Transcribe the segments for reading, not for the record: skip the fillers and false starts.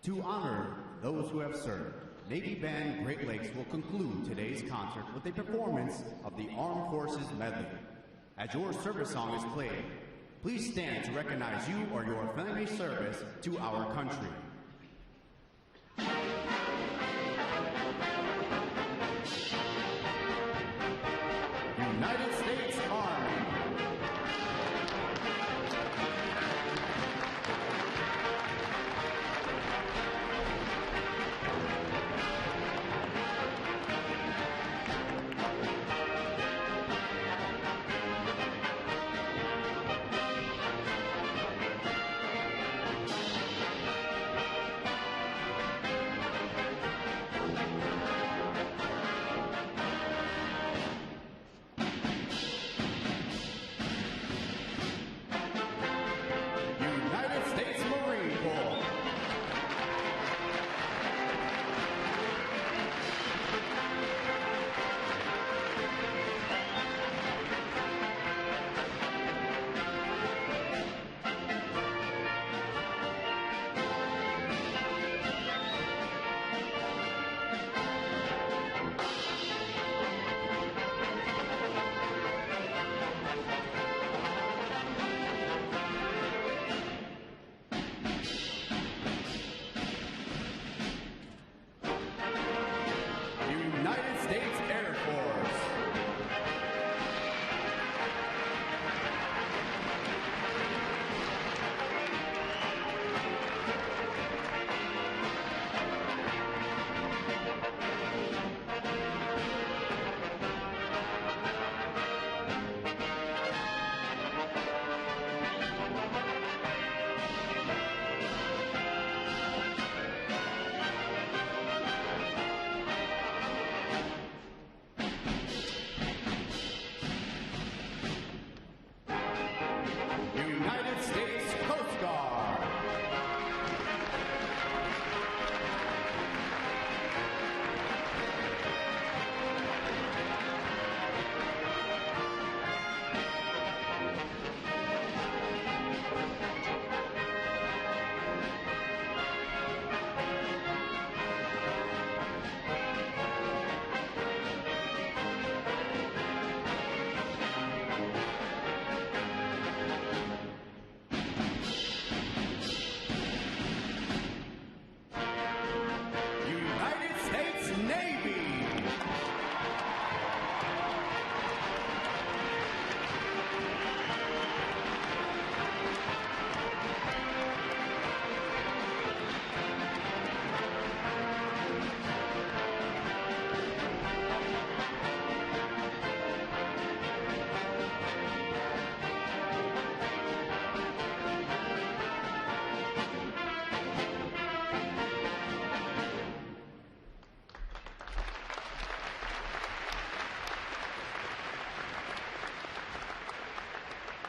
To honor those who have served, Navy Band Great Lakes will conclude today's concert with a performance of the Armed Forces Medley. As your service song is played, please stand to recognize you or your family service to our country. United States Army.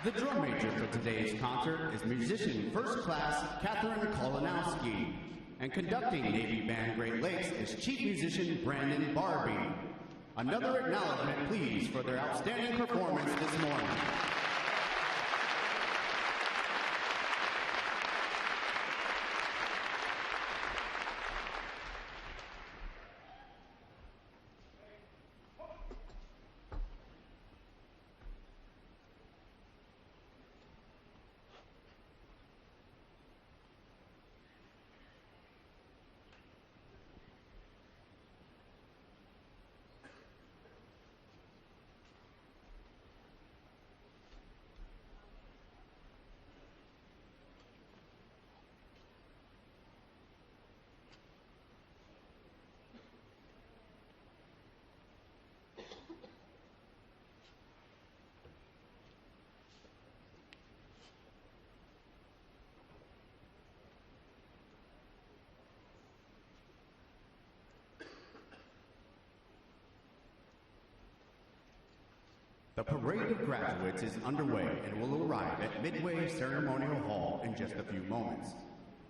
The drum major for today's concert is musician First Class Catherine Kolanowski, and conducting Navy Band Great Lakes is Chief Musician Brandon Barbie. Another acknowledgement, please, for their outstanding performance this morning. The parade of graduates is underway and will arrive at Midway Ceremonial Hall in just a few moments.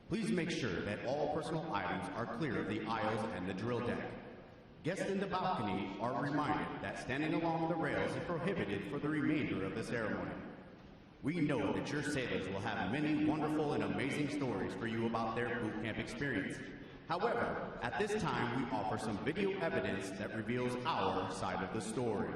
Please make sure that all personal items are clear of the aisles and the drill deck. Guests in the balcony are reminded that standing along the rails is prohibited for the remainder of the ceremony. We know that your sailors will have many wonderful and amazing stories for you about their boot camp experience. However, at this time, we offer some video evidence that reveals our side of the story.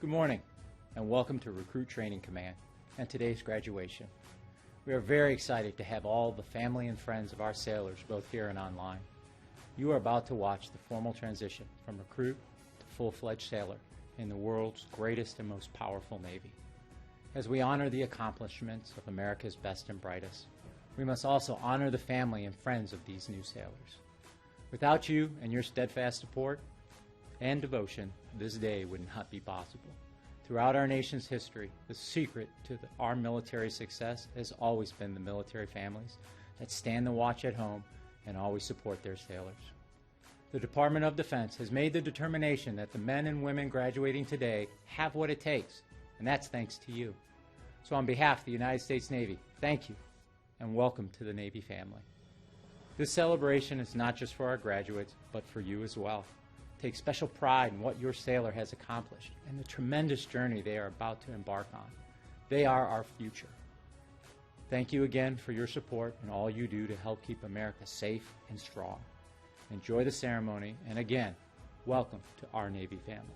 Good morning, and welcome to Recruit Training Command and today's graduation. We are very excited to have all the family and friends of our sailors both here and online. You are about to watch the formal transition from recruit to full-fledged sailor in the world's greatest and most powerful Navy. As we honor the accomplishments of America's best and brightest, we must also honor the family and friends of these new sailors. Without you and your steadfast support and devotion, this day would not be possible. Throughout our nation's history, the secret to our military success has always been the military families that stand the watch at home and always support their sailors. The Department of Defense has made the determination that the men and women graduating today have what it takes, and that's thanks to you. So on behalf of the United States Navy, thank you, and welcome to the Navy family. This celebration is not just for our graduates, but for you as well. Take special pride in what your sailor has accomplished and the tremendous journey they are about to embark on. They are our future. Thank you again for your support and all you do to help keep America safe and strong. Enjoy the ceremony, and again, welcome to our Navy family.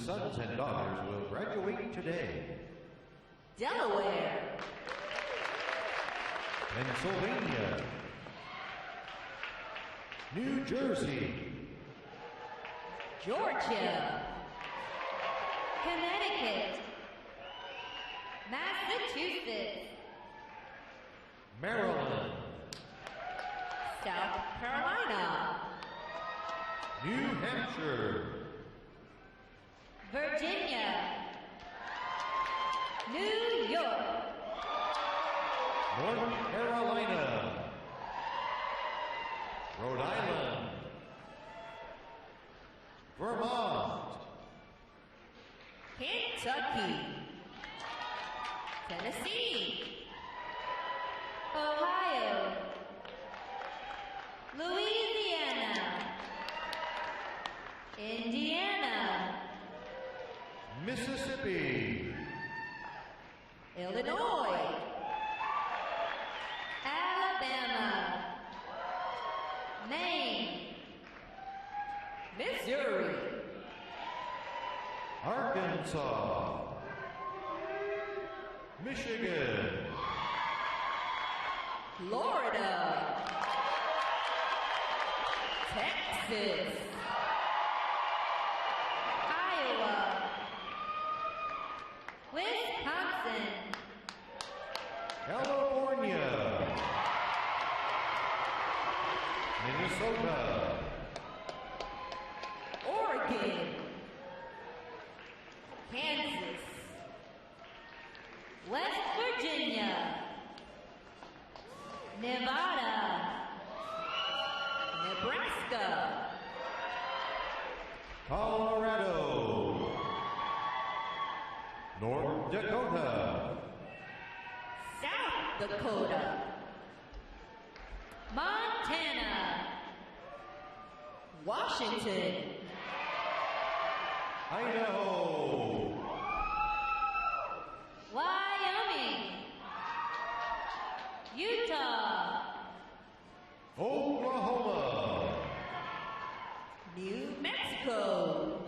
sons and daughters will graduate today. Delaware, Pennsylvania, New Jersey, Georgia, Connecticut, Massachusetts, Maryland, South Carolina, New Hampshire, Virginia, New York, North Carolina, Rhode Island, Vermont, Kentucky, Tennessee, Ohio, Louisiana, Indiana, Mississippi, Illinois, Alabama, Maine, Missouri, Arkansas, Michigan, Florida, Texas, Iowa, Wisconsin, California, Minnesota, Oregon, Kansas, West Virginia, Nevada, Nebraska, Colorado, North Dakota, South Dakota, Montana, Washington, Idaho, Wyoming, Utah, Oklahoma, New Mexico,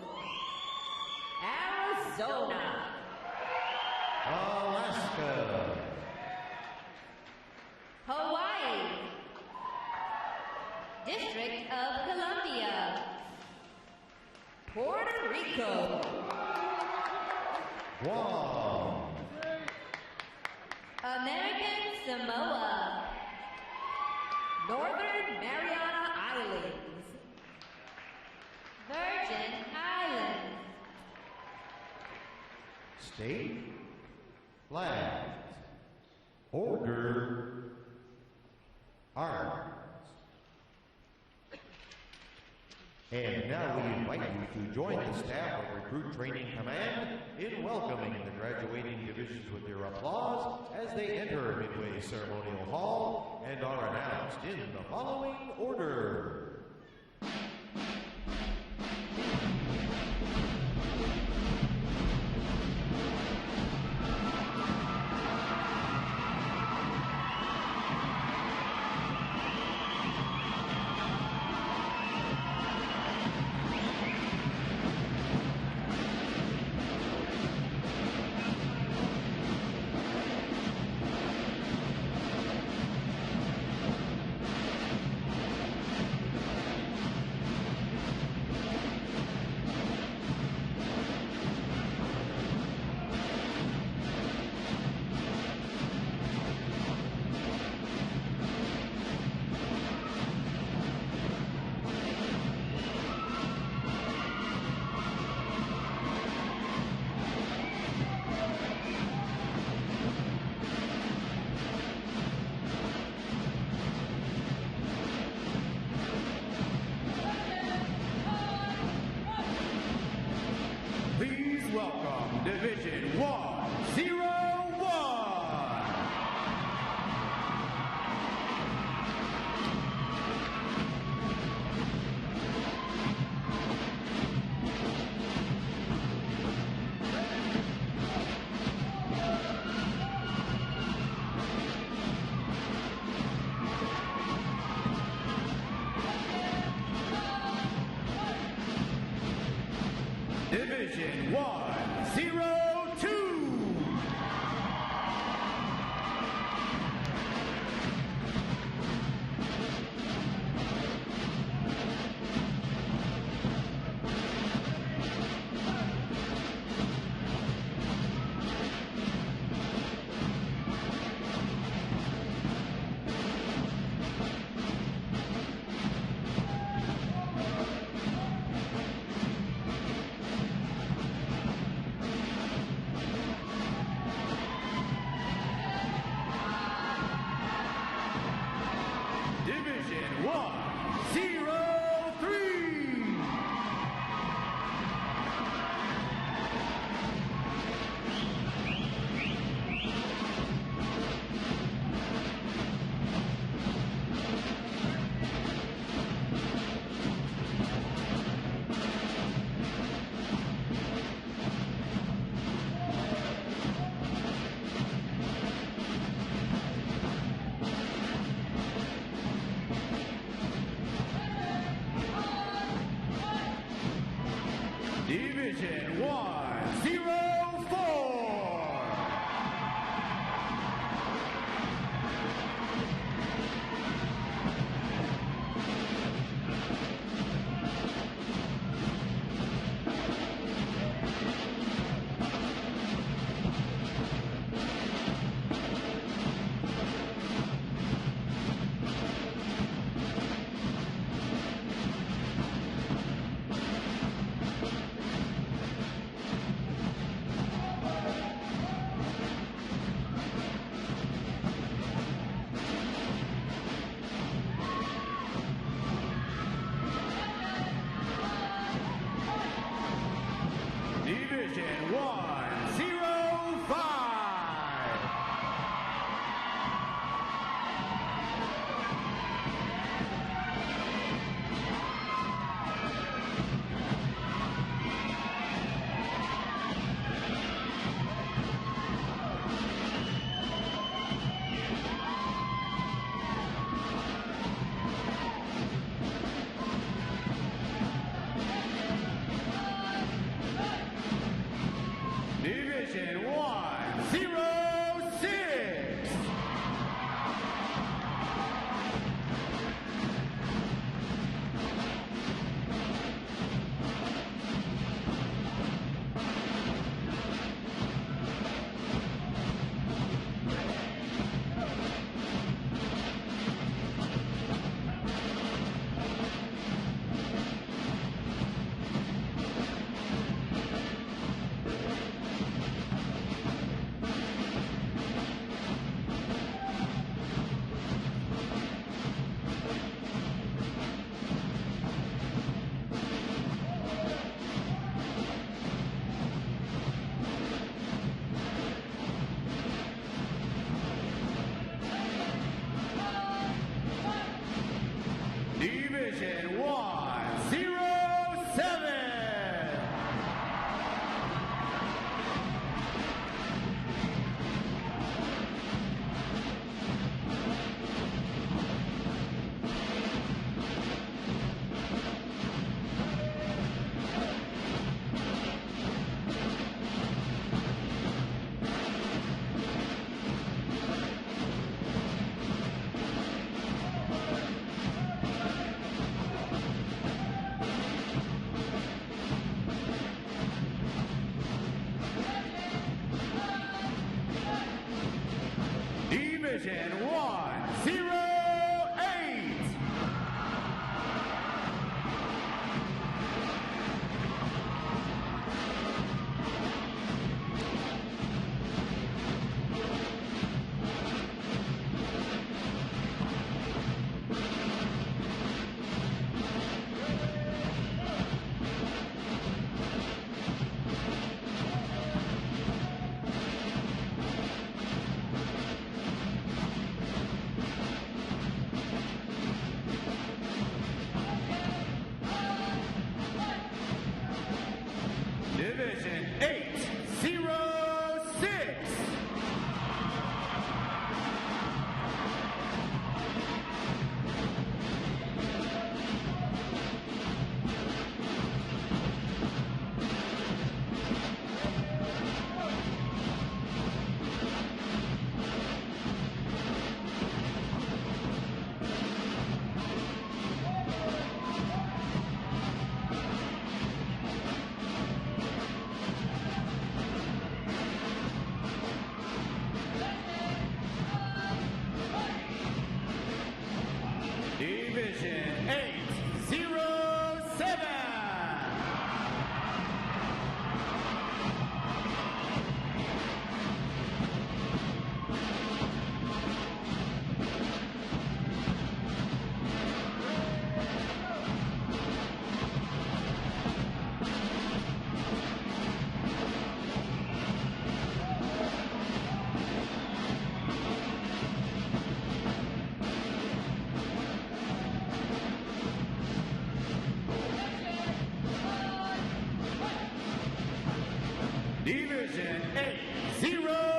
Arizona, Alaska, Hawaii, District of Columbia, Puerto Rico, Guam, American Samoa, Northern Mariana Islands, Virgin Islands, state flags, order, arms. And now we invite you to join the staff of Recruit Training Command in welcoming the graduating divisions with your applause as they enter Midway Ceremonial Hall and are announced in the following order. Division 102. Division 103. Division 104. Division 105. Division 106. Division 107. Division 108. Division 808.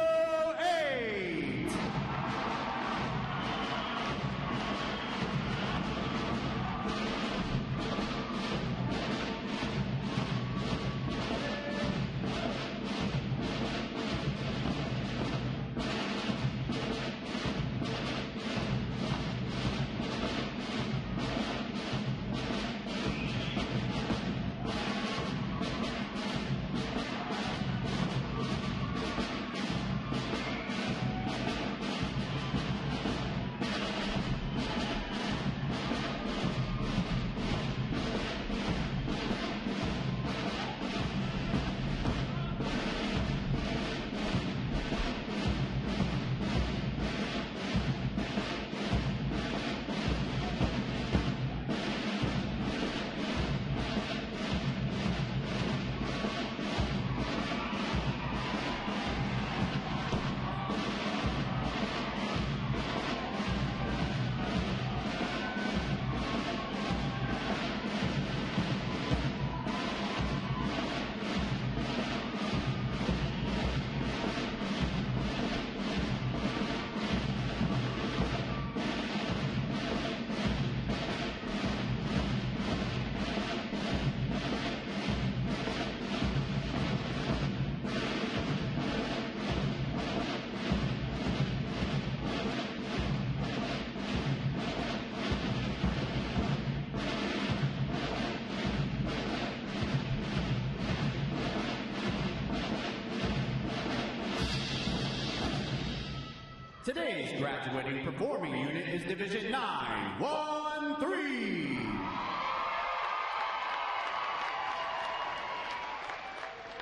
Today's graduating performing unit is Division 913.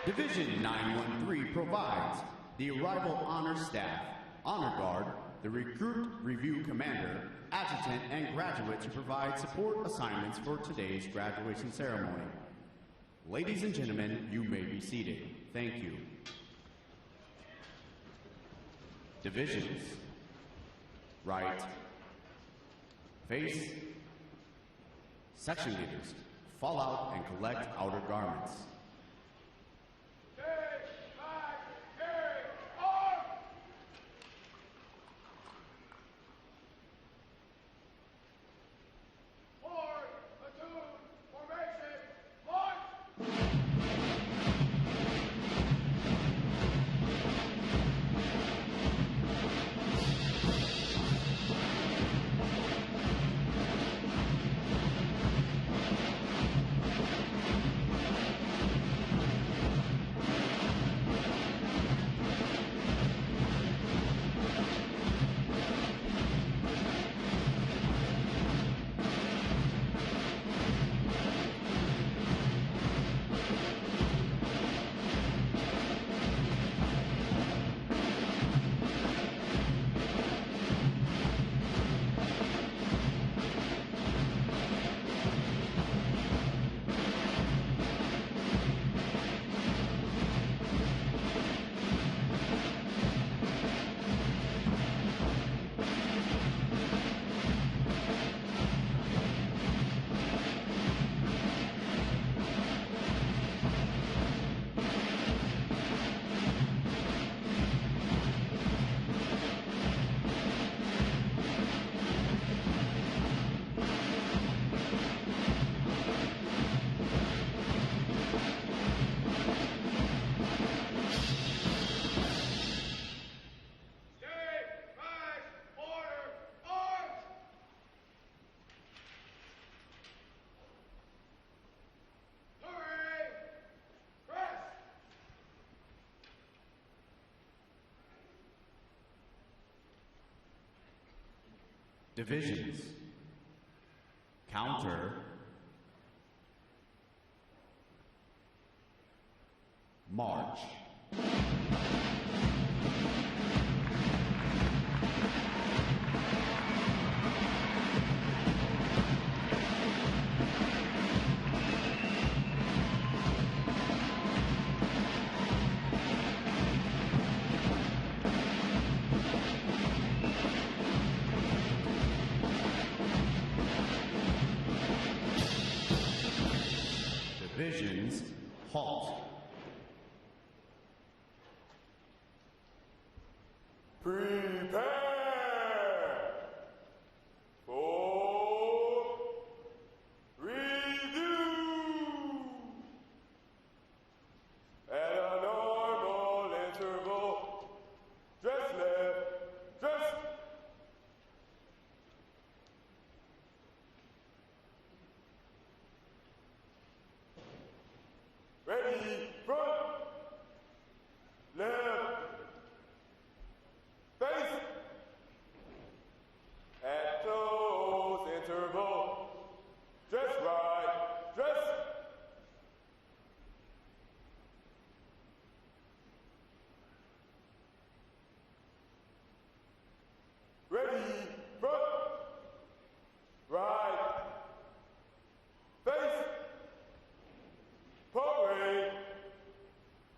Division 913 provides the Arrival Honor Staff, Honor Guard, the Recruit Review Commander, Adjutant, and graduates who provide support assignments for today's graduation ceremony. Ladies and gentlemen, you may be seated. Thank you. Divisions. Right. Face. Section leaders. Fall out and collect outer garments. Divisions. Counter. March. Divisions, halt. Prepare for review. At a normal interval, dress left, dress. Ready, front, left, face. At close interval, dress right, dress. Ready, front, right, face, parade,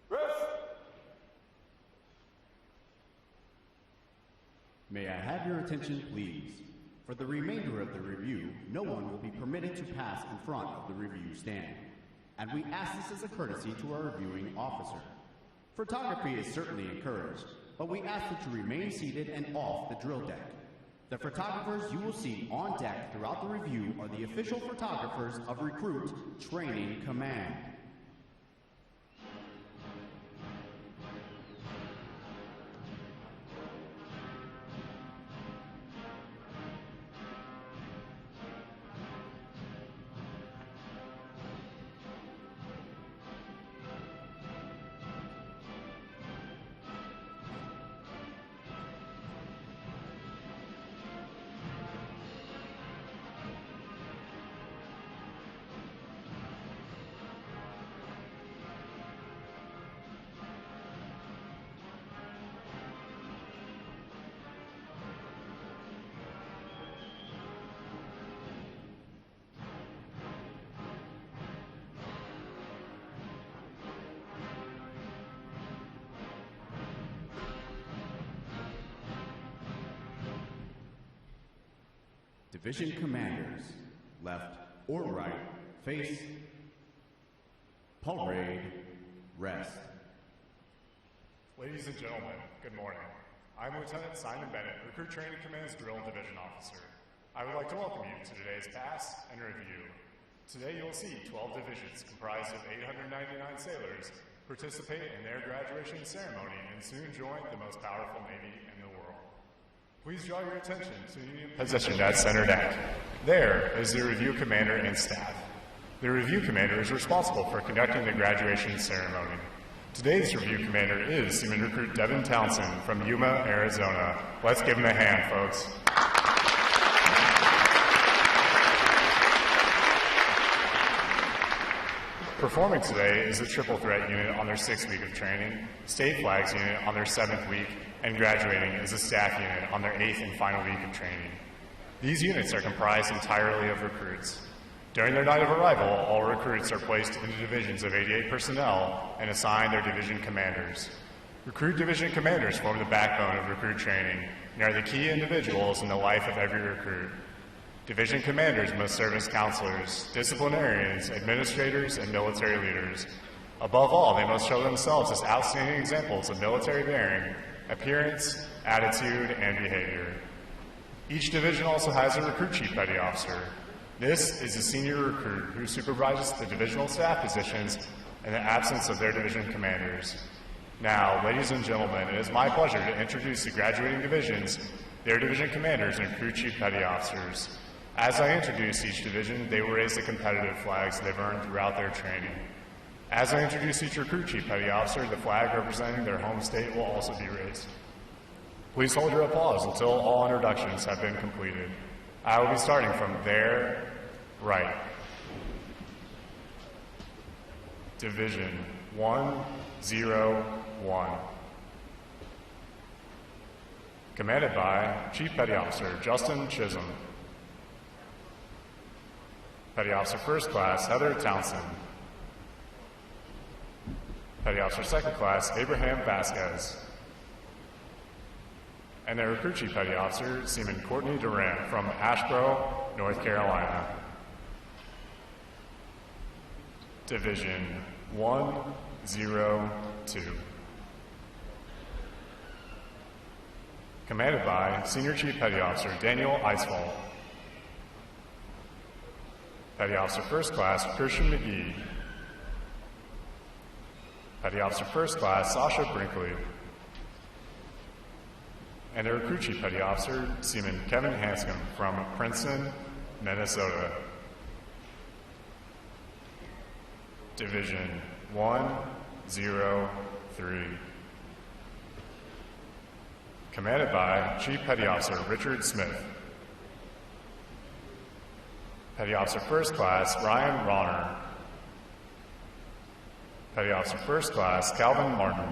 rest. May I have your attention, please? For the remainder of the review, no one will be permitted to pass in front of the review stand. And we ask this as a courtesy to our reviewing officer. Photography is certainly encouraged, but we ask that you remain seated and off the drill deck. The photographers you will see on deck throughout the review are the official photographers of Recruit Training Command. Division commanders, left or right, face, parade, rest. Ladies and gentlemen, good morning. I'm Lieutenant Simon Bennett, Recruit Training Command's Drill and Division Officer. I would like to welcome you to today's pass and review. Today you'll see 12 divisions comprised of 899 sailors participate in their graduation ceremony and soon join the most powerful Navy in the world. Please draw your attention to the Union position at center deck. There is the review commander and staff. The review commander is responsible for conducting the graduation ceremony. Today's review commander is Seaman Recruit Devin Townsend from Yuma, Arizona. Let's give him a hand, folks. Performing today is the Triple Threat Unit on their 6th week of training, State Flags Unit on their 7th week, and graduating is a staff unit on their 8th and final week of training. These units are comprised entirely of recruits. During their night of arrival, all recruits are placed into divisions of 88 personnel and assigned their division commanders. Recruit division commanders form the backbone of recruit training and are the key individuals in the life of every recruit. Division commanders must serve as counselors, disciplinarians, administrators, and military leaders. Above all, they must show themselves as outstanding examples of military bearing, appearance, attitude, and behavior. Each division also has a recruit chief petty officer. This is a senior recruit who supervises the divisional staff positions in the absence of their division commanders. Now, ladies and gentlemen, it is my pleasure to introduce the graduating divisions, their division commanders, and recruit chief petty officers. As I introduce each division, they will raise the competitive flags they've earned throughout their training. As I introduce each recruit chief petty officer, the flag representing their home state will also be raised. Please hold your applause until all introductions have been completed. I will be starting from their right. Division 101. Commanded by Chief Petty Officer Justin Chisholm. Petty Officer First Class Heather Townsend. Petty Officer Second Class Abraham Vasquez. And their recruit chief petty officer, Seaman Courtney Durant from Asheboro, North Carolina. Division 102. Commanded by Senior Chief Petty Officer Daniel Eisfall. Petty Officer First Class Christian McGee. Petty Officer First Class Sasha Brinkley. And their Recruit Chief Petty Officer Seaman Kevin Hanscom from Princeton, Minnesota. Division 103. Commanded by Chief Petty Officer Richard Smith. Petty Officer First Class Ryan Ronner. Petty Officer First Class Calvin Martin.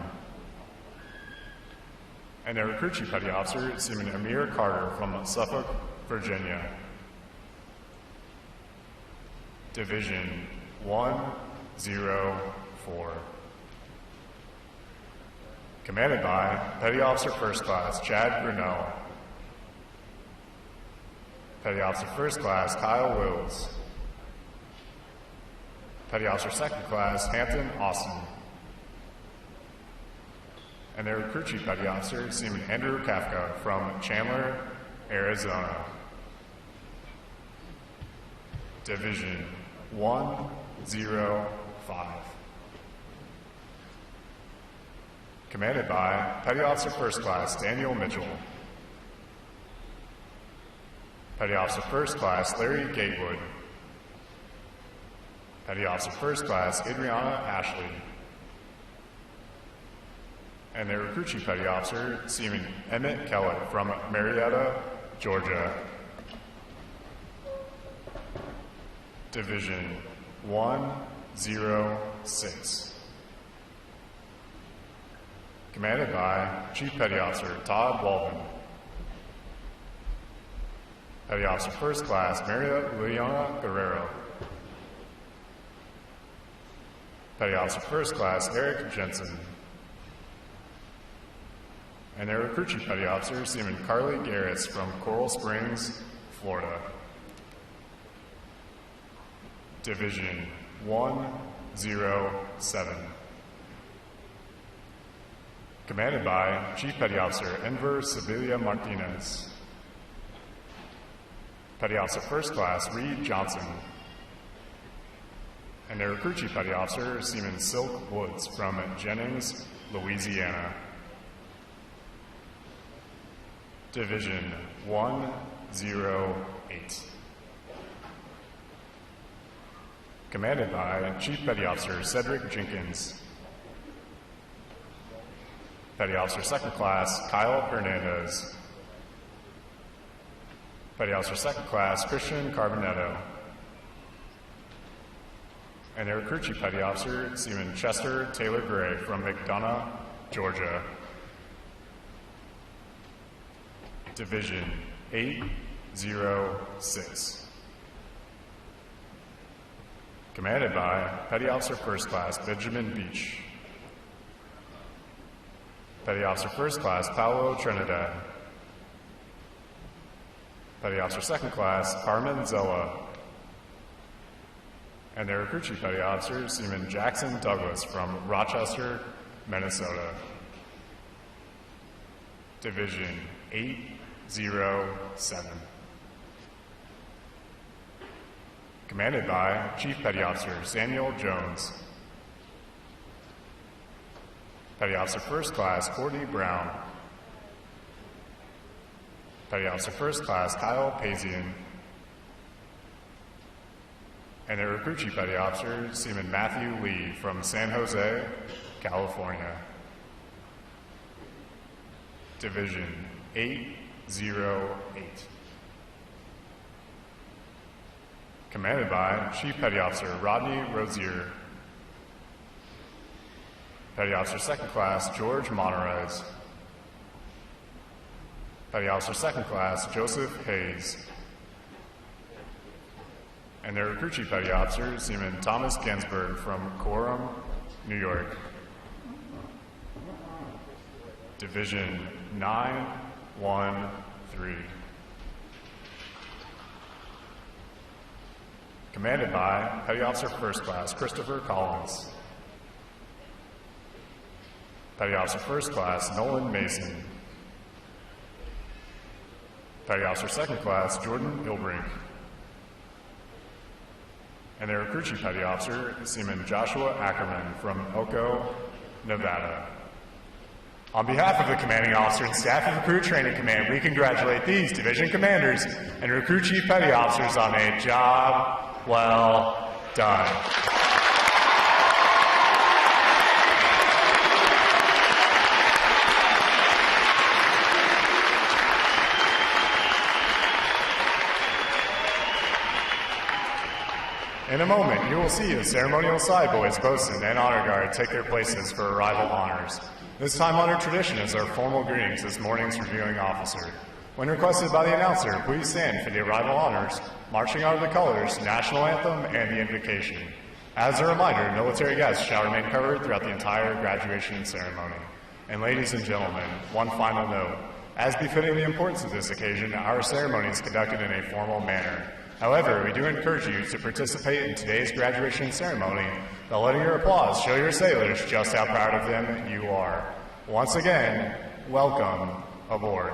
And their Recruit Chief Petty Officer Seaman Amir Carter from Suffolk, Virginia. Division 104. Commanded by Petty Officer First Class Chad Grinnell. Petty Officer First Class Kyle Wills. Petty Officer Second Class Hampton Austin. And their Recruit Chief Petty Officer Seaman Andrew Kafka from Chandler, Arizona. Division 105. Commanded by Petty Officer First Class Daniel Mitchell. Petty Officer First Class Larry Gatewood. Petty Officer First Class Adriana Ashley. And their Recruit Chief Petty Officer Seaman Emmett Kellett from Marietta, Georgia. Division 106. Commanded by Chief Petty Officer Todd Walden. Petty Officer First Class Maria Leona Guerrero. Petty Officer First Class Eric Jensen. And their Recruit Chief Petty Officer Seaman Carly Garris from Coral Springs, Florida. Division 107. Commanded by Chief Petty Officer Enver Sevilla Martinez. Petty Officer First Class Reed Johnson. And their Recruit Chief Petty Officer Seaman Silk Woods from Jennings, Louisiana. Division 108. Commanded by Chief Petty Officer Cedric Jenkins. Petty Officer Second Class Kyle Hernandez. Petty Officer Second Class Christian Carbonetto. And their Recruit Chief Petty Officer Seaman Chester Taylor Gray from McDonough, Georgia. Division 806. Commanded by Petty Officer First Class Benjamin Beach. Petty Officer First Class Paolo Trinidad. Petty Officer Second Class Carmen Zella. And their Recruit Chief Petty Officer Seaman Jackson Douglas from Rochester, Minnesota. Division 807. Commanded by Chief Petty Officer Samuel Jones. Petty Officer First Class Courtney Brown. Petty Officer First Class Kyle Pazian. And their Recruit Chief Petty Officer Seaman Matthew Lee from San Jose, California. Division 808. Commanded by Chief Petty Officer Rodney Rozier. Petty Officer Second Class George Monterez. Petty Officer Second Class Joseph Hayes. And their Recruit Chief Petty Officer Seaman Thomas Ginsberg from Coram, New York. Division 913. Commanded by Petty Officer First Class Christopher Collins. Petty Officer First Class Nolan Mason. Petty Officer Second Class Jordan Ilbrink, and their Recruit Chief Petty Officer Seaman Joshua Ackerman from Elko, Nevada. On behalf of the Commanding Officer and staff of Recruit Training Command, we congratulate these Division Commanders and Recruit Chief Petty Officers on a job well done. In a moment, you will see the ceremonial side boys, bosun, and honor guard take their places for arrival honors. This time-honored tradition is our formal greetings as morning's reviewing officer. When requested by the announcer, please stand for the arrival honors, marching out of the colors, national anthem, and the invocation. As a reminder, military guests shall remain covered throughout the entire graduation ceremony. And ladies and gentlemen, one final note. As befitting the importance of this occasion, our ceremony is conducted in a formal manner. However, we do encourage you to participate in today's graduation ceremony by letting your applause show your sailors just how proud of them you are. Once again, welcome aboard.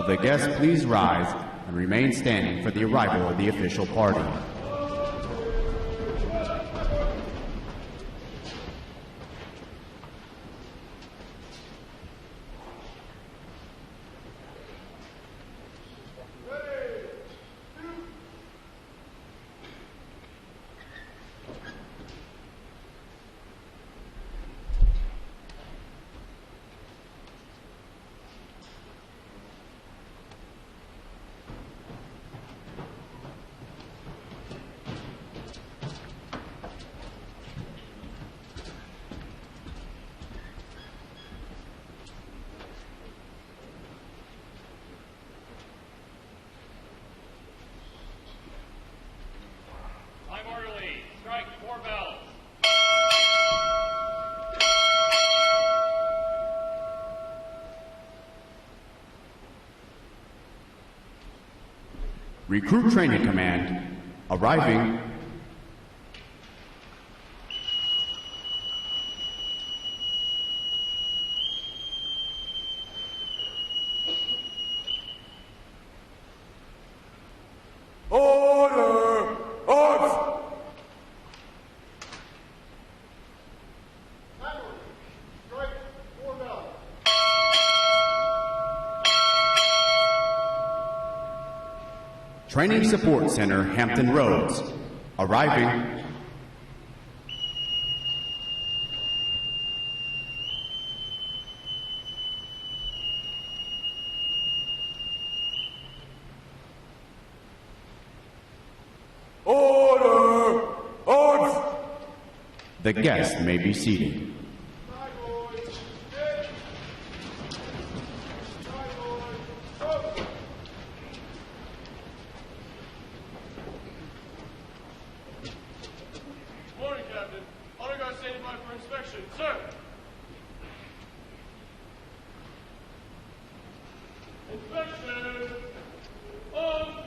Will the guests please rise and remain standing for the arrival of the official party? Recruit Training Command, arriving. Order! Odds! Training Support Center, Hampton Roads. Arriving. Order! Order! The guests may be seated. Morning, Captain. Honor Guard standing by for inspection. Sir! Inspection! On!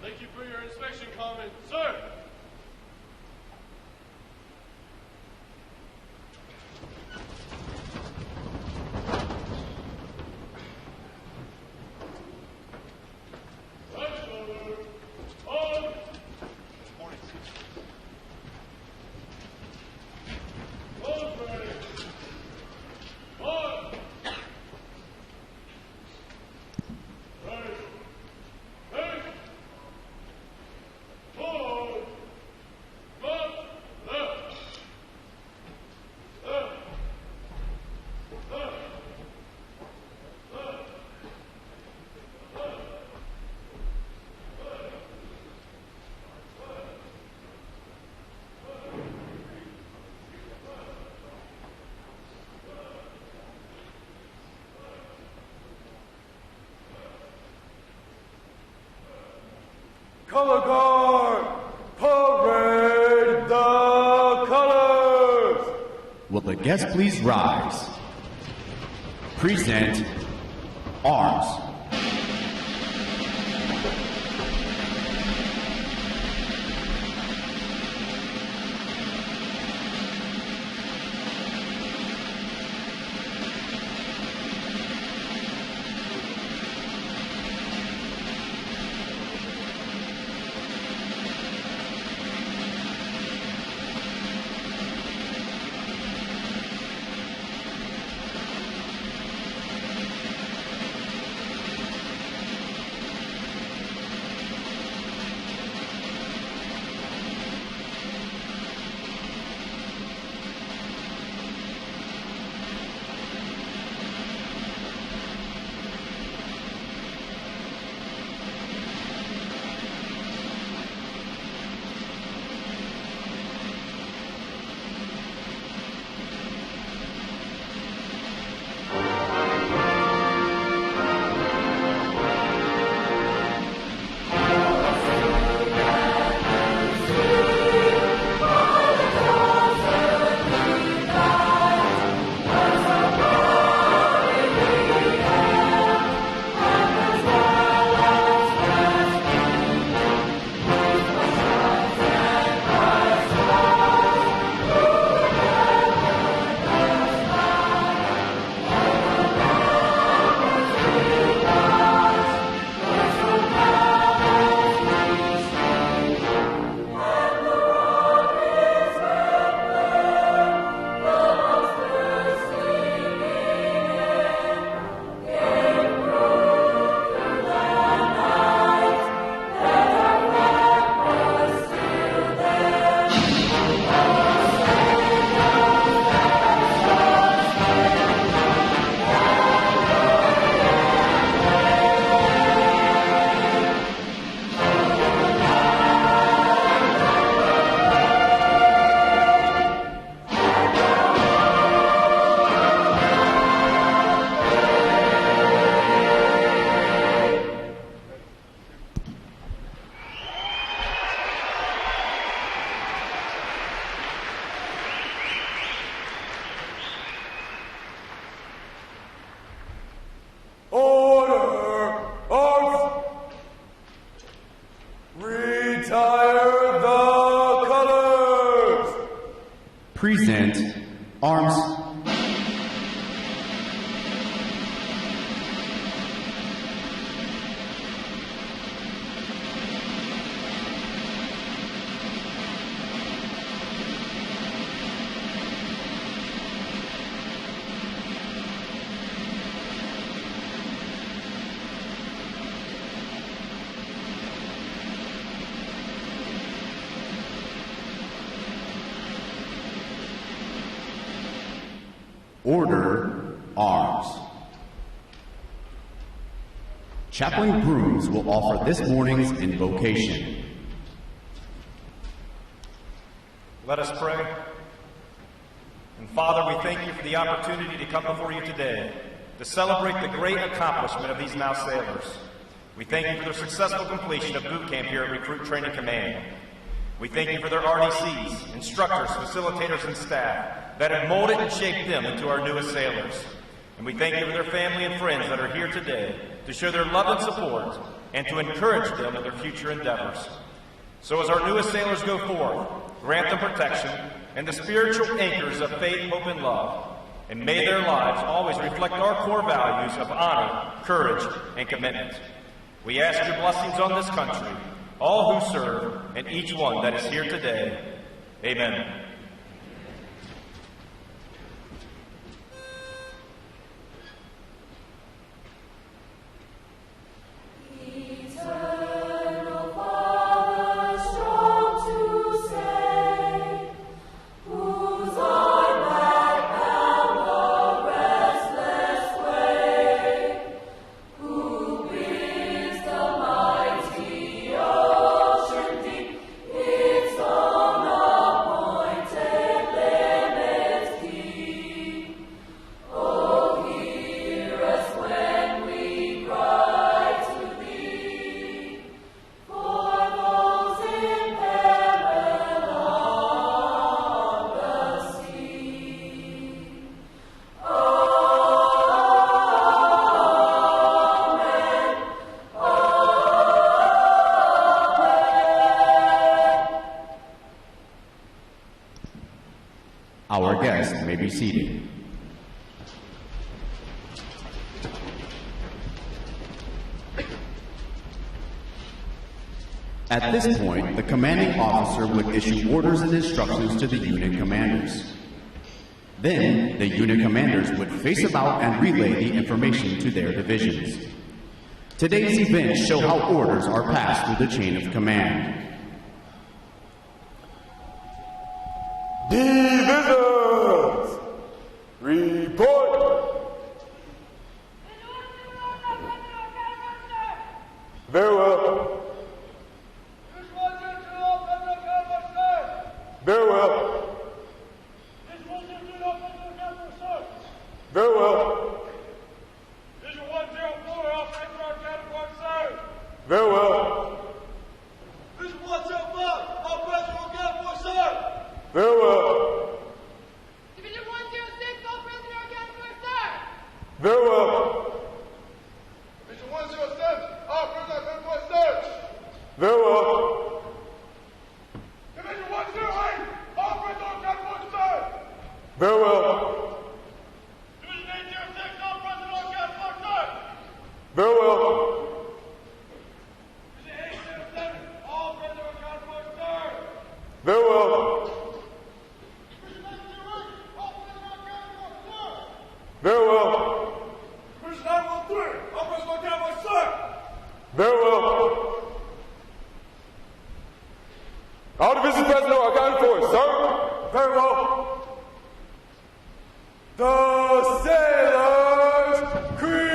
Thank you for your inspection comment, sir! Color guard! Parade the colors! Will the guests please rise? Present arms. present arms. Order, arms. Chaplain Grooms will offer this morning's invocation. Let us pray. And Father, we thank you for the opportunity to come before you today to celebrate the great accomplishment of these now sailors. We thank you for their successful completion of boot camp here at Recruit Training Command. We thank you for their RDCs, instructors, facilitators, and staff that have molded and shaped them into our newest sailors. And we thank you for their family and friends that are here today to show their love and support and to encourage them in their future endeavors. So as our newest sailors go forth, grant them protection and the spiritual anchors of faith, hope, and love. And may their lives always reflect our core values of honor, courage, and commitment. We ask your blessings on this country, all who serve, and each one that is here today. Amen. Our guests may be seated. At this point, the commanding officer would issue orders and instructions to the unit commanders. Then, the unit commanders would face about and relay the information to their divisions. Today's events show how orders are passed through the chain of command. Divisions! Report! Very well. Very well. Very well. Very well. Very well. Division 106, all prisoner accounted for, sir. Very well. Division 107, all prisoners accounted for, sir. Very well. Division 108, all prisoners accounted for, sir. Very well. Division 806, all prisoners accounted for, sir. Very well. Division 807, all prisoners accounted for, sir. Very well. Very well. Division 913, all prisoners accounted for, sir. Very well. All division personnel are accounted for, sir. Very well. The Sailors Creed!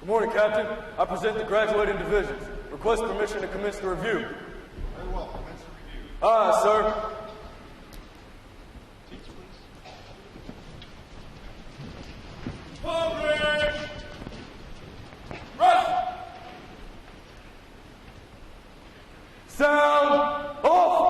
Good morning, Captain. I present the graduating divisions. Request permission to commence the review. Very well. Commence the review. Aye, sir. Seats, please. Public! Rest! Sound off!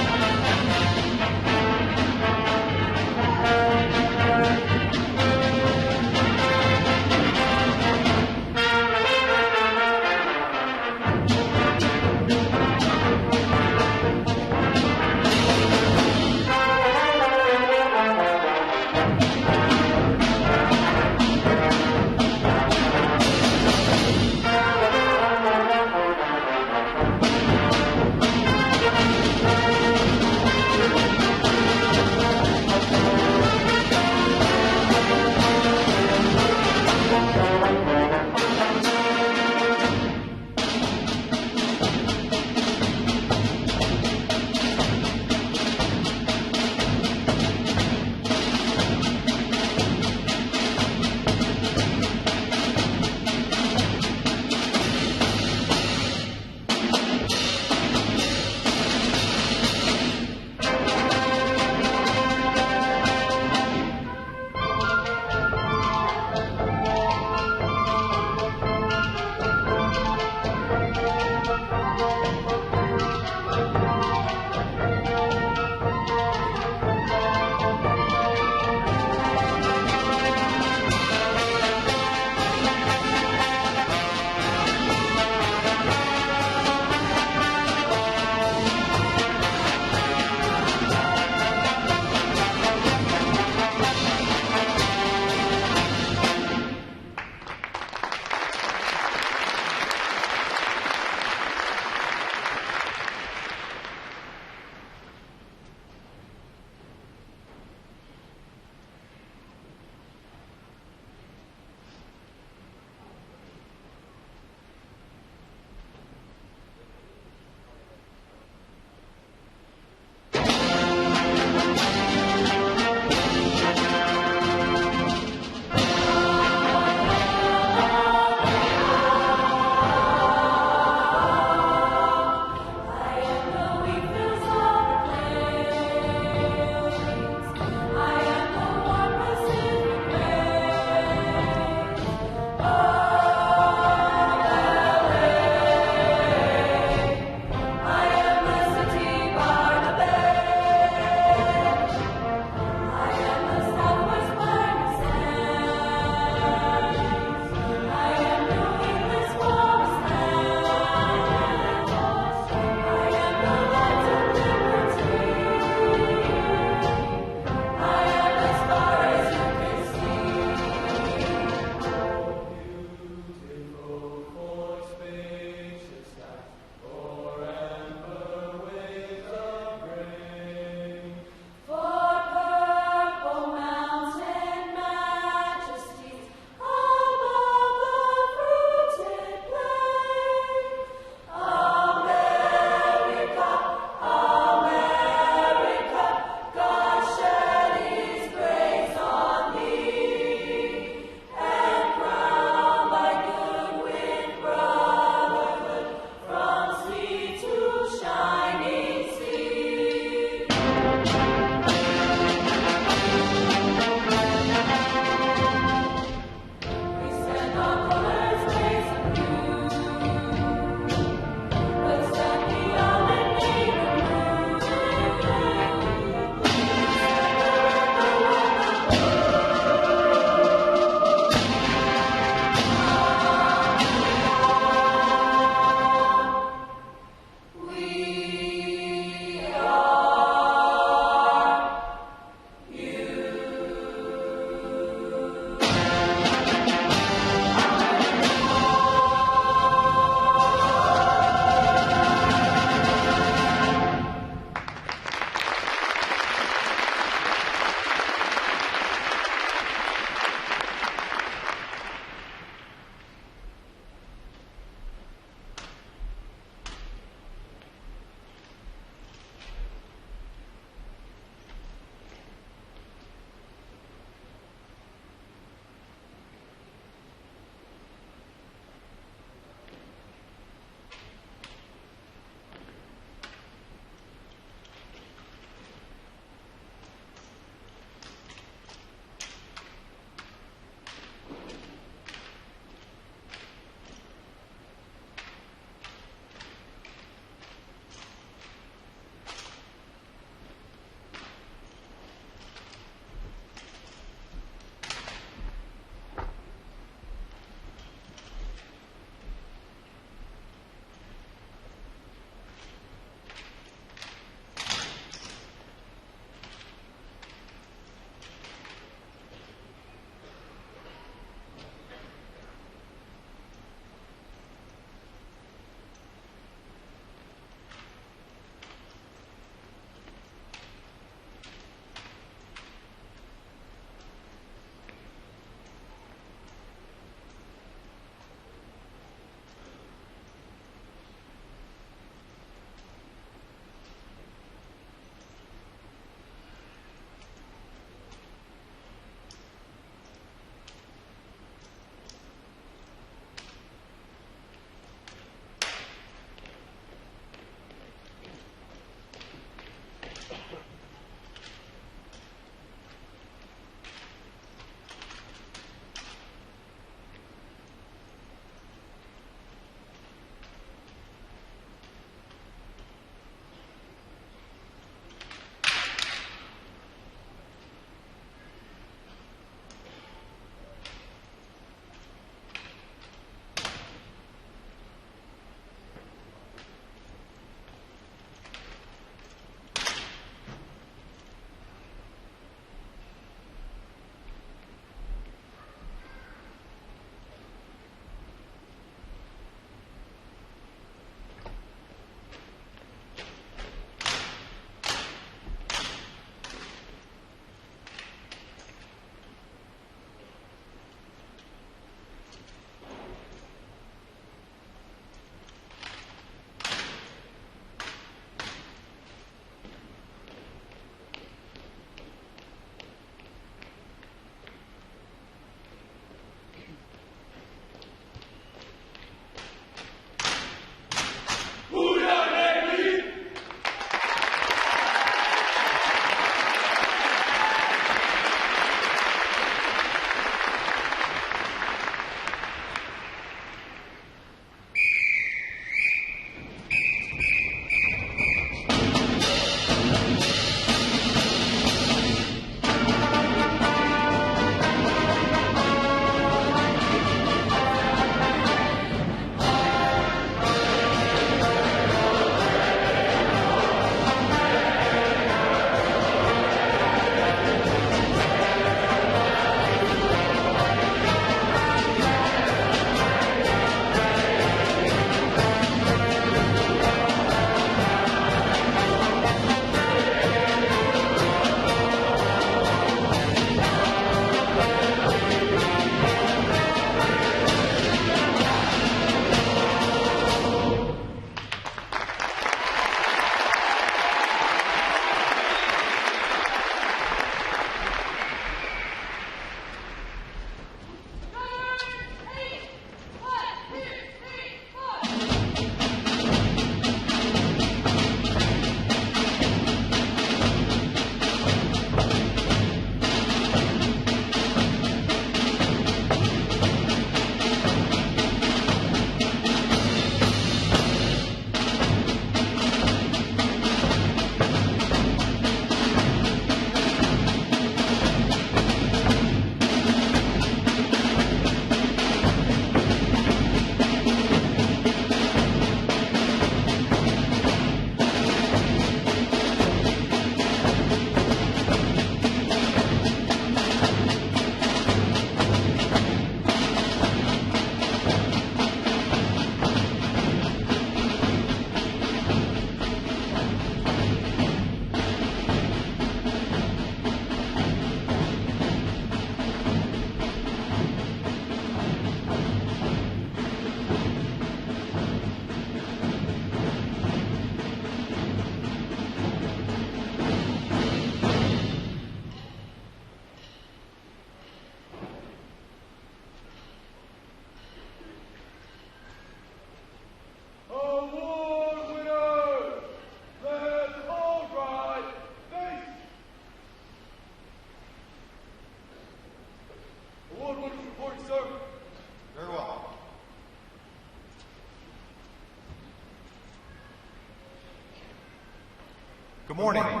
Good morning.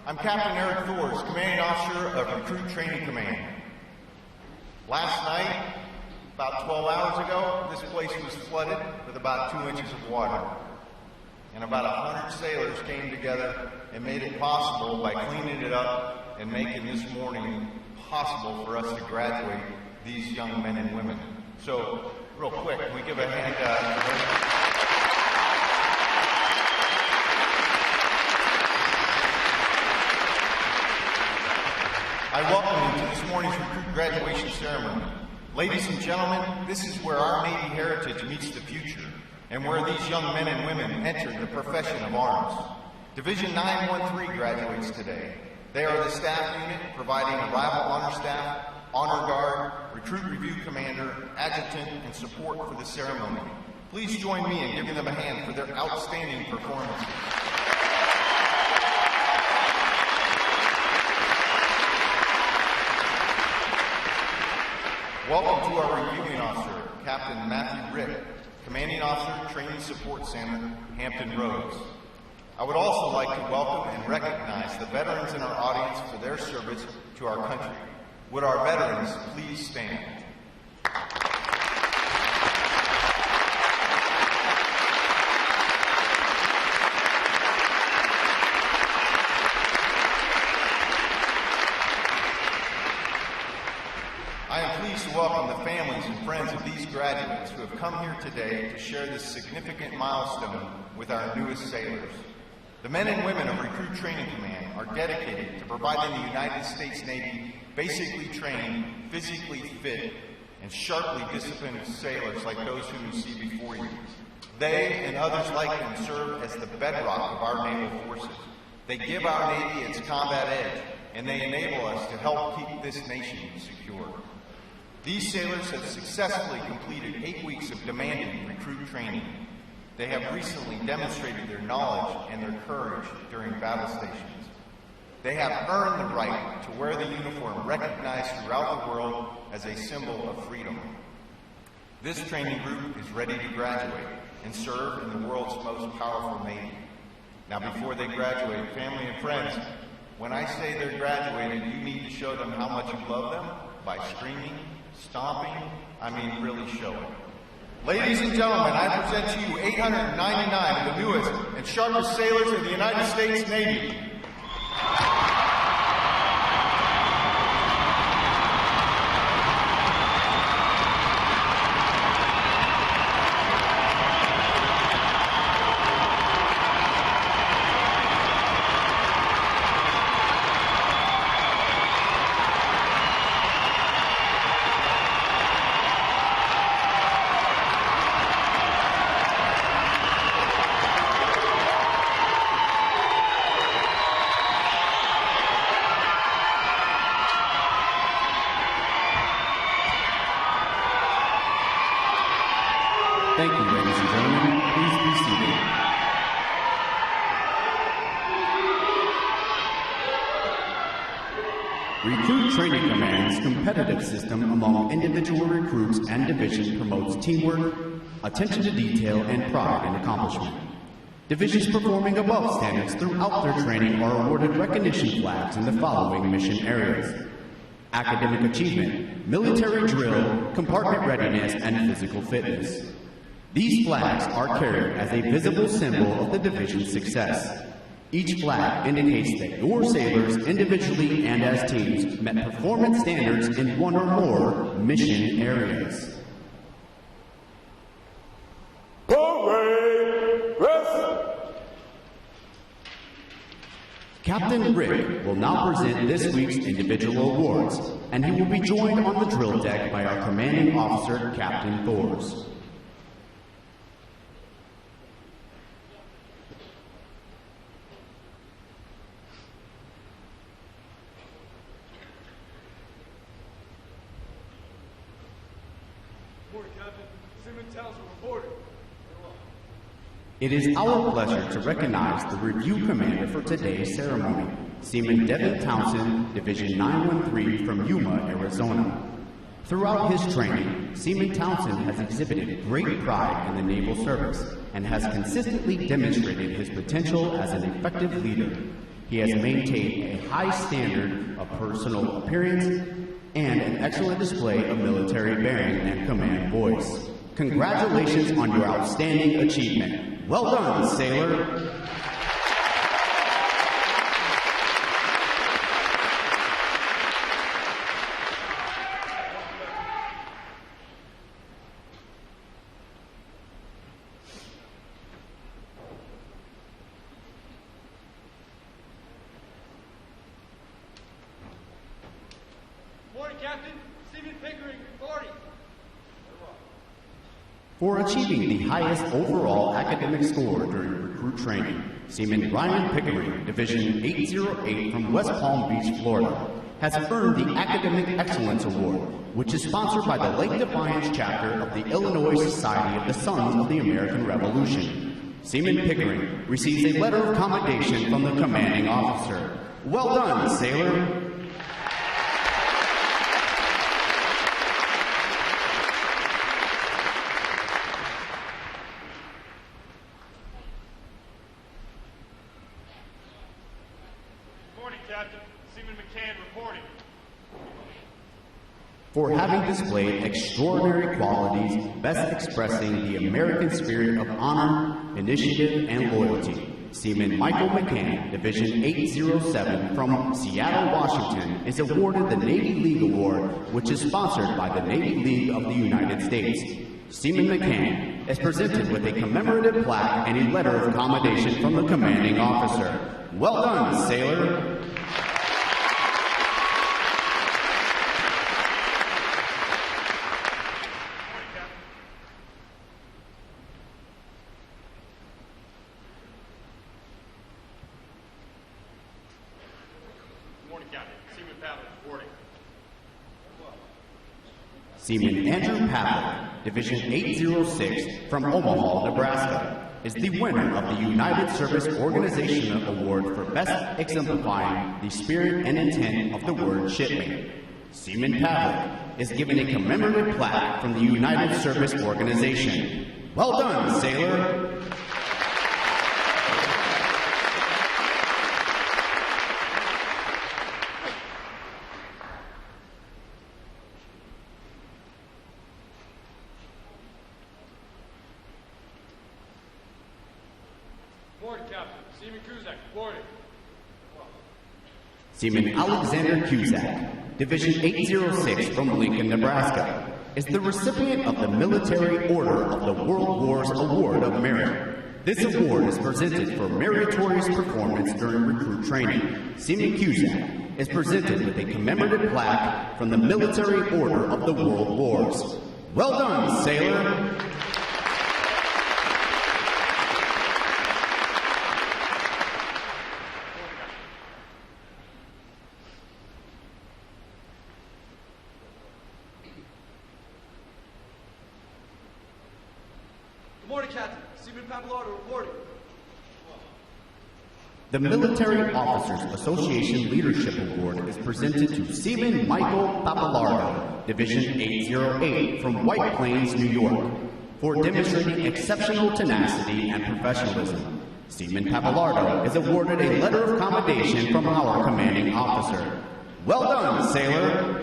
I'm Captain Eric Thors, Commanding Officer of Recruit Training Command. Last night, about 12 hours ago, this place was flooded with about 2 inches of water. And about 100 sailors came together and made it possible by cleaning it up and making this morning possible for us to graduate these young men and women. So, real quick, can we give a hand I welcome you to this morning's recruit graduation ceremony. Ladies and gentlemen, this is where our Navy heritage meets the future, and where these young men and women enter the profession of arms. Division 913 graduates today. They are the staff unit providing arrival honor staff, honor guard, recruit review commander, adjutant, and support for the ceremony. Please join me in giving them a hand for their outstanding performances. Welcome to our reviewing officer, Captain Matthew Rick, Commanding Officer, Training Support Center, Hampton Roads. I would also like to welcome and recognize the veterans in our audience for their service to our country. Would our veterans please stand? I am pleased to welcome the families and friends of these graduates who have come here today to share this significant milestone with our newest sailors. The men and women of Recruit Training Command are dedicated to providing the United States Navy basically trained, physically fit, and sharply disciplined sailors like those whom you see before you. They and others like them serve as the bedrock of our naval forces. They give our Navy its combat edge, and they enable us to help keep this nation secure. These sailors have successfully completed 8 weeks of demanding recruit training. They have recently demonstrated their knowledge and their courage during battle stations. They have earned the right to wear the uniform recognized throughout the world as a symbol of freedom. This training group is ready to graduate and serve in the world's most powerful Navy. Now, before they graduate, family and friends, when I say they're graduated, you need to show them how much you love them by screaming, stomping, really show it. Ladies and gentlemen, I present to you 899 of the newest and sharpest sailors of the United States Navy. Thank you, ladies and gentlemen. Please be seated. Recruit Training Command's competitive system among individual recruits and divisions promotes teamwork, attention to detail, and pride in accomplishment. Divisions performing above standards throughout their training are awarded recognition flags in the following mission areas: academic achievement, military drill, compartment readiness, and physical fitness. These flags are carried as a visible symbol of the division's success. Each flag indicates that your sailors, individually and as teams, met performance standards in one or more mission areas. Parade! Rest! Captain Rick will now present this week's individual awards, and he will be joined on the drill deck by our commanding officer, Captain Thors. It is our pleasure to recognize the review commander for today's ceremony, Seaman Devin Townsend, Division 913 from Yuma, Arizona. Throughout his training, Seaman Townsend has exhibited great pride in the naval service and has consistently demonstrated his potential as an effective leader. He has maintained a high standard of personal appearance and an excellent display of military bearing and command voice. Congratulations on your outstanding achievement. Well done, sailor. Morning, Captain. Seaman Pickering, reporting. For achieving the highest overall academic score during recruit training, Seaman Ryan Pickering, Division 808 from West Palm Beach, Florida, has earned the Academic Excellence Award, which is sponsored by the Lake Defiance chapter of the Illinois Society of the Sons of the American Revolution. Seaman Pickering receives a letter of commendation from the commanding officer. Well done, sailor. For having displayed extraordinary qualities best expressing the American spirit of honor, initiative, and loyalty, Seaman Michael McCann, Division 807 from Seattle, Washington, is awarded the Navy League Award, which is sponsored by the Navy League of the United States. Seaman McCann is presented with a commemorative plaque and a letter of commendation from the commanding officer. Well done, sailor. Seaman Andrew Pavlik, Division 806 from Omaha, Nebraska, is the winner of the United Service Organization Award for Best Exemplifying the Spirit and Intent of the Word Shipmate. Seaman Pavlik is given a commemorative plaque from the United Service Organization. Well done, sailor! Seaman Alexander Cusack, Division 806 from Lincoln, Nebraska, is the recipient of the Military Order of the World War's Award of Merit. This award is presented for meritorious performance during recruit training. Seaman Cusack is presented with a commemorative plaque from the Military Order of the World Wars. Well done, sailor! The Military Officers Association Leadership Award is presented to Seaman Michael Papalardo, Division 808 from White Plains, New York, for demonstrating exceptional tenacity and professionalism. Seaman Papalardo is awarded a letter of commendation from our commanding officer. Well done, sailor!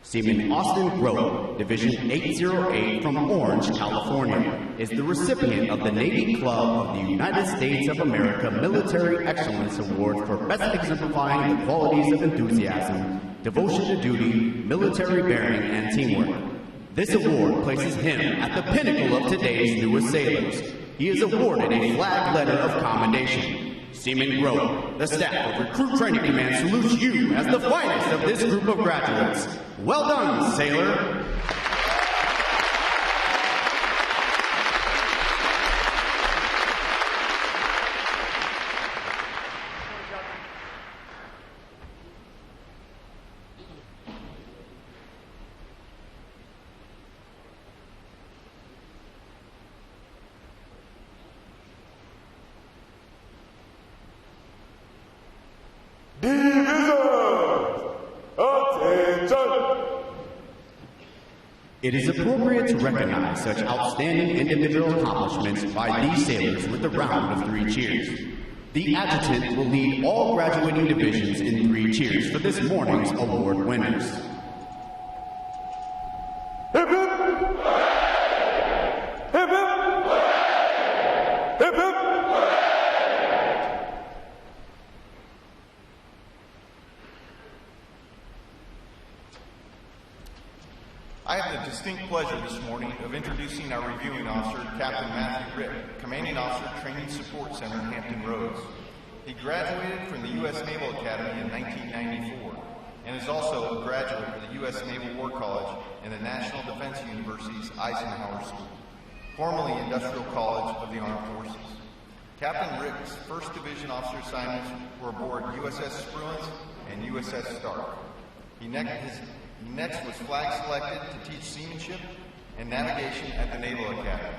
Seaman Austin Grove, Division 808 from Orange, California, is the recipient of the Navy Club of the United States of America Military Excellence Award for best exemplifying the qualities of enthusiasm, devotion to duty, military bearing, and teamwork. This award places him at the pinnacle of today's newest sailors. He is awarded a flag letter of commendation. Seaman Grove, the staff of Recruit Training Command salutes you as the finest of this group of graduates. Well done, sailor! Divisions! Attention! It is appropriate to recognize such outstanding individual accomplishments by these sailors with a round of 3 cheers. The adjutant will lead all graduating divisions in 3 cheers for this morning's award winners. Hip hip! Hip hip! Hip hip! I have the distinct pleasure this morning of introducing our reviewing officer, Captain Matthew Rick, Commanding Officer, Training Support Center, Hampton Roads. He graduated from the U.S. Naval Academy in 1994 and is also a graduate of the U.S. Naval War College and the National Defense University's Eisenhower School, formerly Industrial College of the Armed Forces. Captain Rick's 1st Division officer assignments were aboard USS Spruance and USS Stark. He next was flag selected to teach seamanship and navigation at the Naval Academy.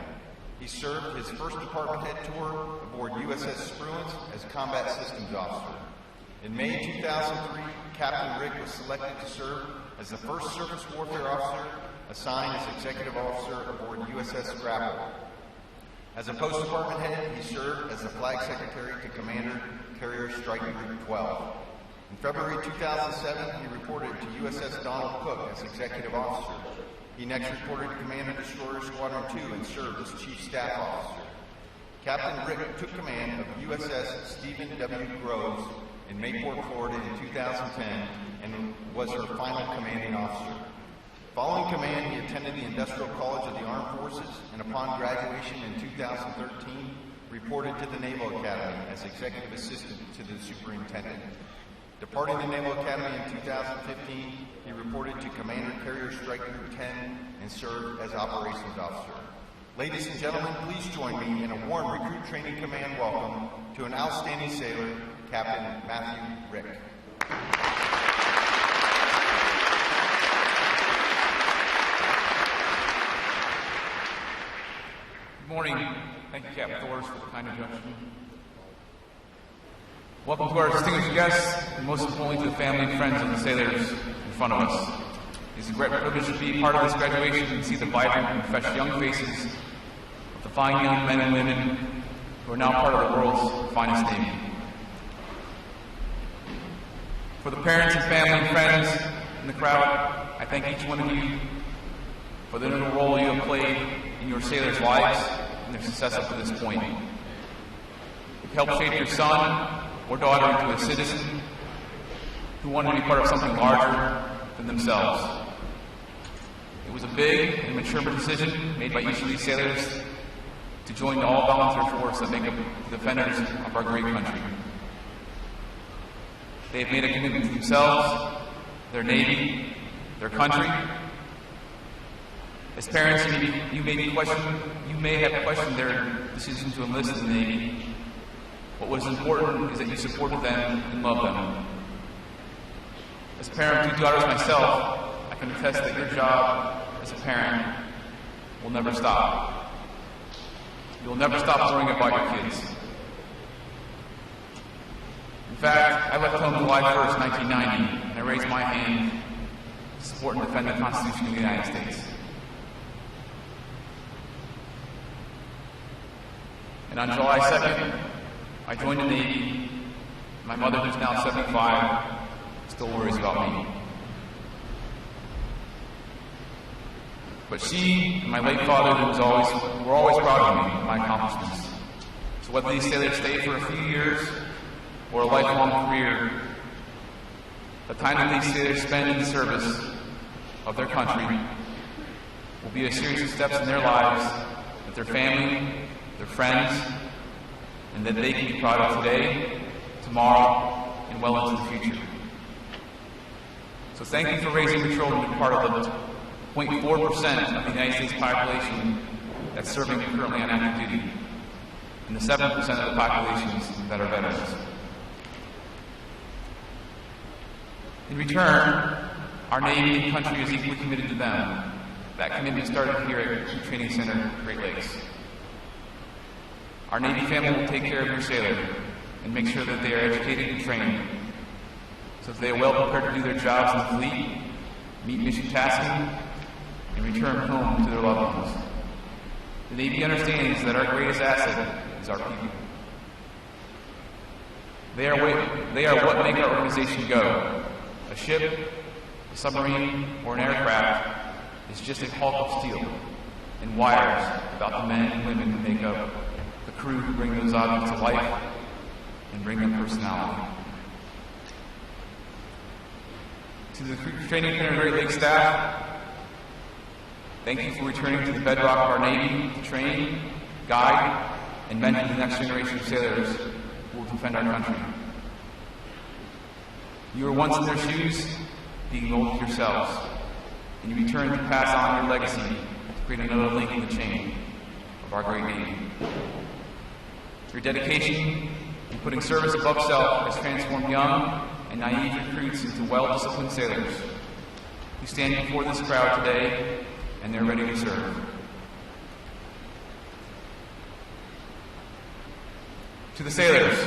He served his first department head tour aboard USS Spruance as Combat Systems Officer. In May 2003, Captain Rick was selected to serve as the first Surface Warfare Officer assigned as Executive Officer aboard USS Grapple. As a post department head, he served as the Flag Secretary to Commander Carrier Strike Group 12. In February 2007, he reported to USS Donald Cook as Executive Officer. He next reported to Commander Destroyer Squadron 2 and served as Chief Staff Officer. Captain Rick took command of USS Stephen W. Groves in Mayport, Florida in 2010 and was her final commanding officer. Following command, he attended the Industrial College of the Armed Forces and upon graduation in 2013, reported to the Naval Academy as Executive Assistant to the Superintendent. Departing the Naval Academy in 2015, he reported to Commander Carrier Strike Group 10 and served as Operations Officer. Ladies and gentlemen, please join me in a warm Recruit Training Command welcome to an outstanding sailor, Captain Matthew Rick. Good morning. Thank you, Captain Thors, for the kind introduction. Welcome to our distinguished guests, and most importantly to the family and friends of the sailors in front of us. It is a great privilege to be part of this graduation and see the vibrant and fresh young faces of the fine young men and women who are now part of the world's finest Navy. For the parents and family and friends in the crowd, I thank each one of you for the integral role you have played in your sailors' lives and their success up to this point. You've helped shape your son or daughter into a citizen who wanted to be part of something larger than themselves. It was a big and mature decision made by each of these sailors to join the all-volunteer force that make up the defenders of our great country. They have made a commitment to themselves, their Navy, their country. As parents, you may have questioned their decision to enlist in the Navy. What was important is that you supported them and loved them. As a parent of 2 daughters myself, I can attest that your job as a parent will never stop. You will never stop worrying about your kids. In fact, I left home July 1st, 1990, and I raised my hand to support and defend the Constitution of the United States. And on July 2nd, I joined the Navy. My mother, who's now 75, still worries about me. But she and my late father, were always proud of me and my accomplishments. So whether these sailors stay for a few years or a lifelong career, the time that these sailors spend in the service of their country will be a series of steps in their lives that their family, their friends, and that they can be proud of today, tomorrow, and well into the future. So thank you for raising the children to be part of the 0.4% of the United States population that's serving currently on active duty, and the 7% of the populations that are veterans. In return, our Navy and country is equally committed to them. That commitment started here at Recruit Training Center, Great Lakes. Our Navy family will take care of your sailor and make sure that they are educated and trained so that they are well prepared to do their jobs in the fleet, meet mission tasking, and return home to their loved ones. The Navy understands that our greatest asset is our people. They are what make our organization go. A ship, a submarine, or an aircraft is just a hulk of steel and wires about the men and women who make up the crew who bring those objects to life and bring them personality. To the Crew Training Center Great Lakes staff, thank you for returning to the bedrock of our Navy to train, guide, and mentor the next generation of sailors who will defend our country. You were once in their shoes, being molded yourselves, and you return to pass on your legacy to create another link in the chain of our great Navy. Your dedication in putting service above self has transformed young and naive recruits into well-disciplined sailors who stand before this crowd today and they're ready to serve. To the sailors,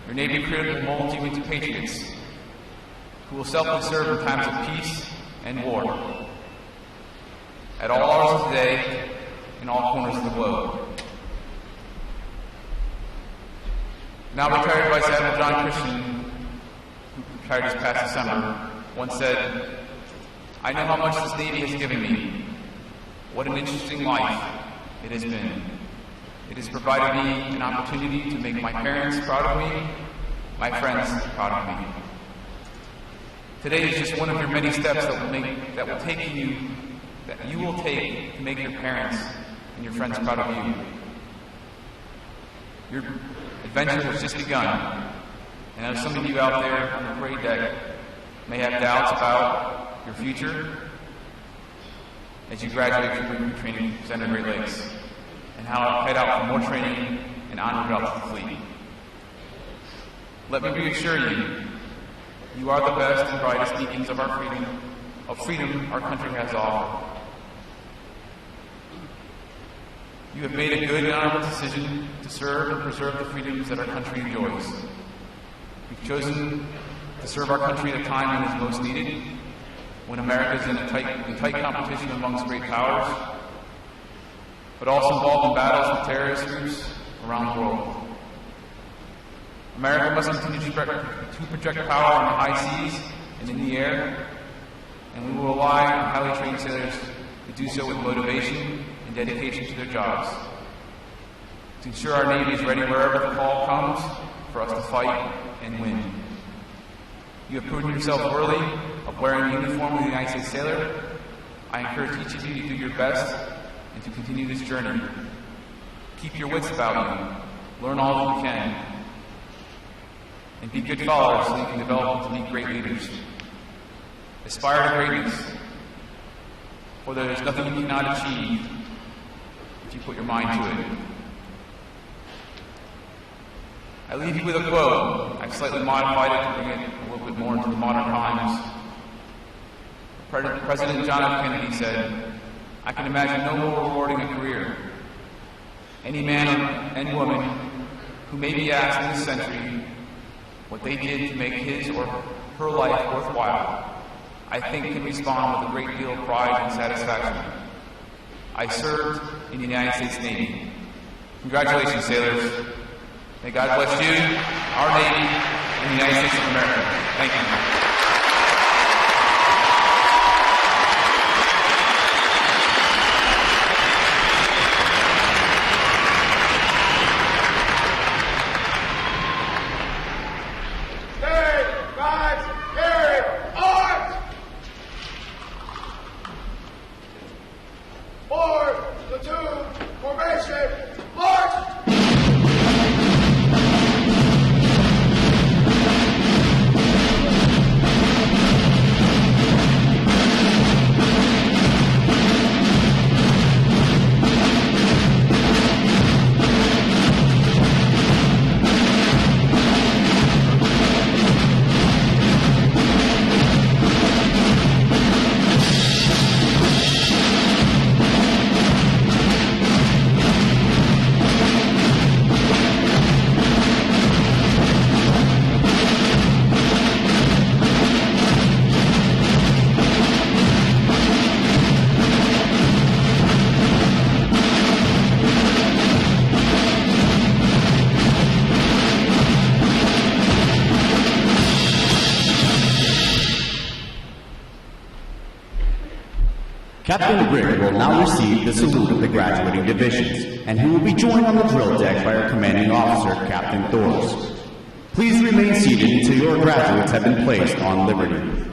your Navy career will mold you into patriots who will selflessly serve in times of peace and war, at all hours of the day, in all corners of the globe. Now retired Vice Admiral John Christian, who retired this past December, once said, "I know how much this Navy has given me. What an interesting life it has been. It has provided me an opportunity to make my parents proud of me, my friends proud of me." Today is just one of your many steps that you will take to make your parents and your friends proud of you. Your adventure has just begun, and as some of you out there on the parade deck may have doubts about your future as you graduate from Recruit Training Center Great Lakes and head out for more training and onward out to the fleet. Let me reassure you, you are the best and brightest beacons of freedom our country has to offer. You have made a good and honorable decision to serve and preserve the freedoms that our country enjoys. You've chosen to serve our country at a time when it is most needed, when America is in tight competition amongst great powers, but also involved in battles with terrorist groups around the world. America must continue to project power on the high seas and in the air, and we will rely on highly trained sailors to do so with motivation and dedication to their jobs, to ensure our Navy is ready wherever the call comes for us to fight and win. You have proven yourself worthy of wearing the uniform of the United States Sailor. I encourage each of you to do your best and to continue this journey. Keep your wits about you, learn all that you can, and be good followers so you can develop into be great leaders. Aspire to greatness, for there is nothing you cannot achieve if you put your mind to it. I leave you with a quote. I've slightly modified it to bring it a little bit more into the modern times. President John F. Kennedy said, "I can imagine no more rewarding a career. Any man and woman who may be asked in this century what they did to make his or her life worthwhile, I think can respond with a great deal of pride and satisfaction. I served in the United States Navy." Congratulations, sailors. May God bless you, our Navy, and the United States of America. Thank you. Captain Rick will now receive the salute of the graduating divisions, and he will be joined on the drill deck by our commanding officer, Captain Thors. Please remain seated until your graduates have been placed on liberty.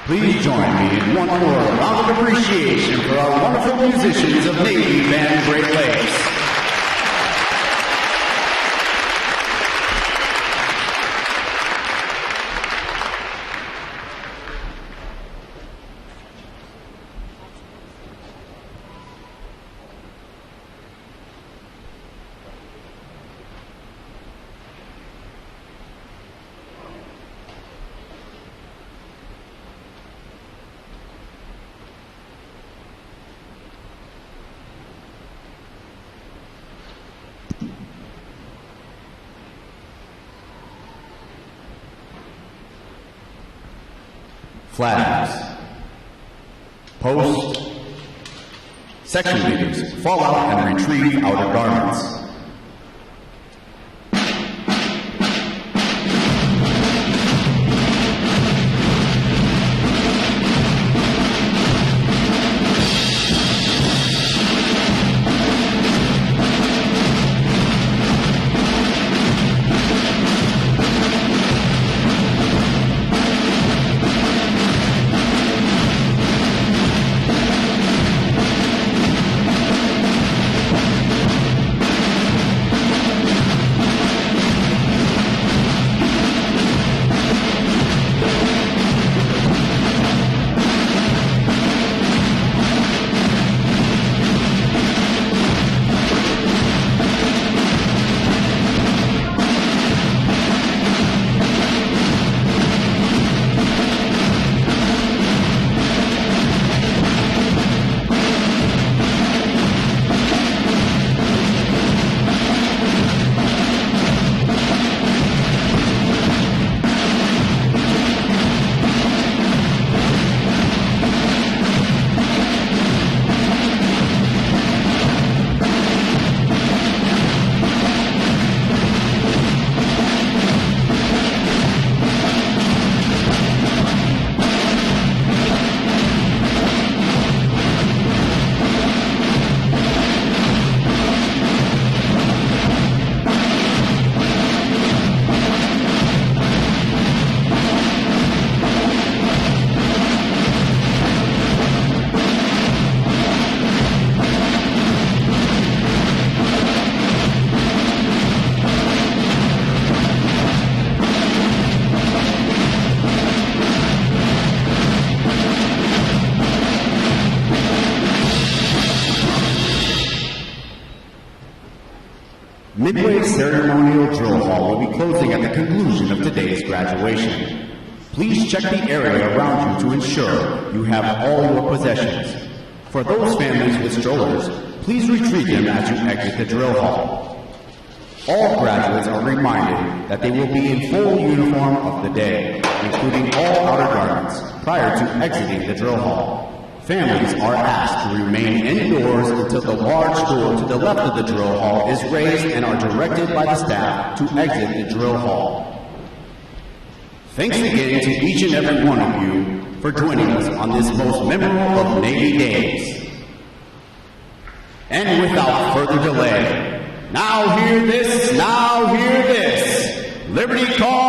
Please join me in one more round of appreciation for our wonderful musicians of Navy Band Great Lakes. Flags. Post. Section leaders, fall out and retrieve outer garments. Midway Ceremonial Drill Hall will be closing at the conclusion of today's graduation. Please check the area around you to ensure you have all your possessions. For those families with strollers, please retrieve them as you exit the drill hall. All graduates are reminded that they will be in full uniform of the day, including all outer garments, prior to exiting the drill hall. Families are asked to remain indoors until the large door to the left of the drill hall is raised and are directed by the staff to exit the drill hall. Thanks again to each and every one of you for joining us on this most memorable of Navy days. And without further delay, now hear this, Liberty Call!